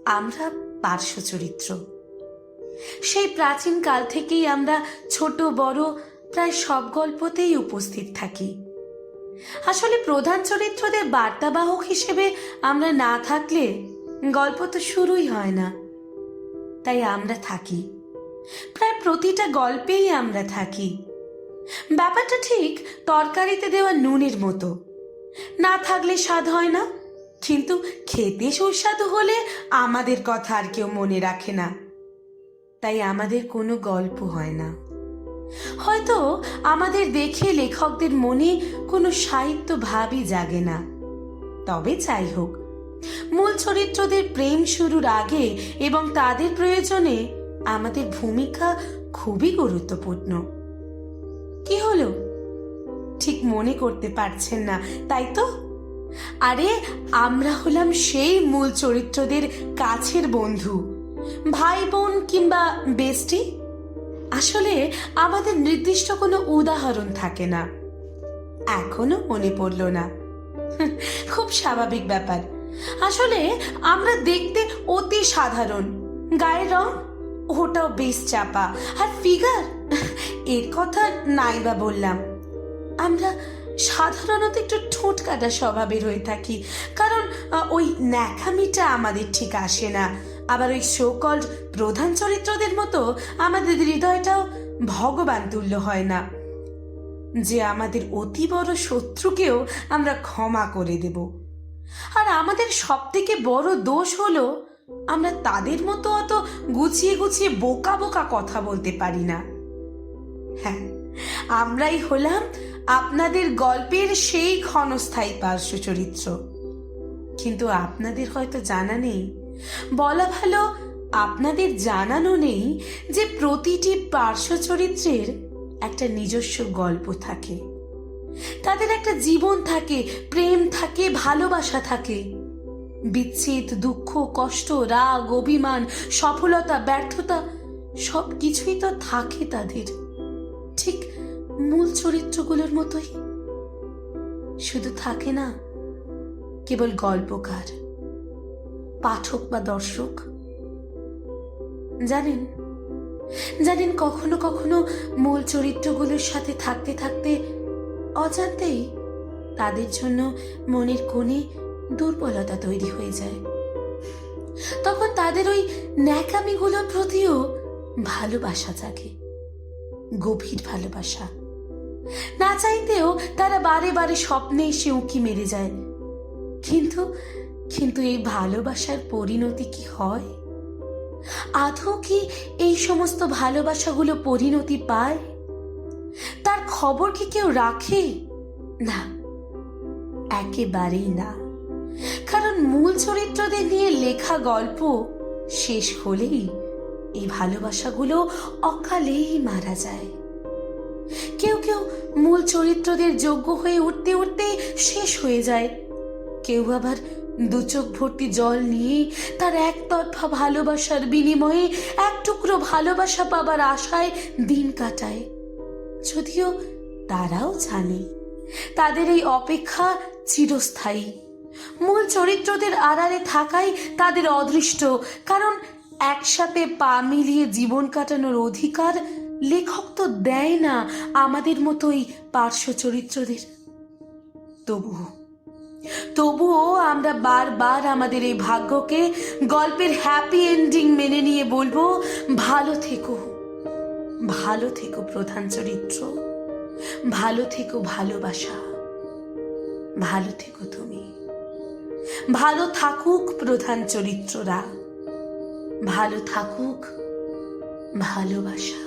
আমরা পার্শ্ব চরিত্র। সেই প্রাচীন কাল থেকেই আমরা ছোট বড় প্রায় সব গল্পতেই উপস্থিত থাকি। আসলে প্রধান চরিত্রদের বার্তাবাহক হিসেবে আমরা না থাকলে গল্প তো শুরুই হয় না। তাই আমরা থাকি, প্রায় প্রতিটা গল্পেই আমরা থাকি। ব্যাপারটা ঠিক তরকারিতে দেওয়া নুনের মতো, না থাকলে স্বাদ হয় না, কিন্তু খেতে সুস্বাদু হলে আমাদের কথা আর কেউ মনে রাখে না। তাই আমাদের কোনো গল্প হয় না। হয়তো আমাদের দেখে লেখকদের মনে কোনো সাহিত্য ভাবই জাগে না। তবে যাই হোক, মূল চরিত্রদের প্রেম শুরুর আগে এবং তাদের প্রয়োজনে আমাদের ভূমিকা খুবই গুরুত্বপূর্ণ। কি হলো, ঠিক মনে করতে পারছেন না তাই তো? আরে আমরা হলাম সেই মূল চরিত্রদের কাছের বন্ধু, ভাই বোন কিংবা বেস্টি। আসলে আমাদের নির্দিষ্ট কোনো উদাহরণ থাকে না, এখনো মনে পড়ল না। খুব স্বাভাবিক ব্যাপার। আসলে আমরা দেখতে অতি সাধারণ, গায়ের রং ওটাও বেশ চাপা, আর ফিগার এর কথা নাই বা বললাম। আমরা সাধারণত একটু ঠোঁট কাটা স্বভাবের হয়ে থাকি, কারণ ওই ন্যাকামিটা আমাদের ঠিক আসে না। আবার ওই শো-কল্ড প্রধান চরিত্রদের মতো আমাদের হৃদয়টাও ভগবান তুল্য হয় না যে আমাদের অতি বড় শত্রুকেও আমরা ক্ষমা করে দেব। আর আমাদের সব থেকে বড় দোষ হলো আমরা তাদের মতো অত গুছিয়ে গুছিয়ে বোকা বোকা কথা বলতে পারি না। হ্যাঁ, আমরাই হলাম আপনাদের গল্পের সেই ক্ষণস্থায়ী পার্শ্ব চরিত্র। কিন্তু আপনাদের হয়তো জানা নেই, বলা ভালো আপনাদের জানানো নেই যে প্রতিটি পার্শ্ব চরিত্রের একটা নিজস্ব গল্প থাকে, তাদের একটা জীবন থাকে, প্রেম থাকে, ভালোবাসা থাকে, বিচ্ছেদ, দুঃখ, কষ্ট, রাগ, অভিমান, সফলতা, ব্যর্থতা সব কিছুই তো থাকে তাদের, ঠিক মূল চরিত্রগুলোর মতোই। শুধু থাকে না কেবল গল্পকার, পাঠক বা দর্শক। জানেন জানেন কখনো কখনো মূল চরিত্রগুলোর সাথে থাকতে থাকতে অজান্তেই তাদের জন্য মনের কোণে দুর্বলতা তৈরি হয়ে যায়। তখন তাদের ওই ন্যাকামিগুলোর প্রতিও ভালোবাসা জাগে, গভীর ভালোবাসা। না চাইতেও তারা বারে বারে স্বপ্নে এসে উঁকি মেরে যায়। কিন্তু কিন্তু এই ভালোবাসার পরিণতি কি হয়? আদৌ কি এই সমস্ত ভালোবাসাগুলো পরিণতি পায়? তার খবর কি কেউ রাখে? না, একেবারেই না। কারণ মূল চরিত্রদের নিয়ে লেখা গল্প শেষ হলেই এই ভালোবাসাগুলো অকালেই মারা যায়। কেউ কেউ মূল চরিত্রদের যোগ্য হয়ে উঠতে উঠতে শেষ হয়ে যায়। কেউ আবার দু চোখ ভর্তি জল নিয়ে তার একতরফা ভালোবাসার বিনিময়ে এক টুকরো ভালোবাসা পাবার আশায় দিন কাটায়, যদিও তারাও জানে তাদের এই অপেক্ষা চিরস্থায়ী। মূল চরিত্রদের আড়ালে থাকাই তাদের অদৃষ্ট, কারণ একসাথে পা মিলিয়ে জীবন কাটানোর অধিকার লেখক তো দেয় না আমাদের মতোই পার্শ্ব চরিত্রদের। তবুও আমরা বারবার আমাদের এই ভাগ্যকে গল্পের হ্যাপি এন্ডিং মেনে নিয়ে বলবো, ভালো থেকো, ভালো থেকো প্রধান চরিত্র, ভালো থেকো ভালোবাসা, ভালো থেকো তুমি, ভালো থাকুক প্রধান চরিত্ররা, ভালো থাকুক ভালোবাসা।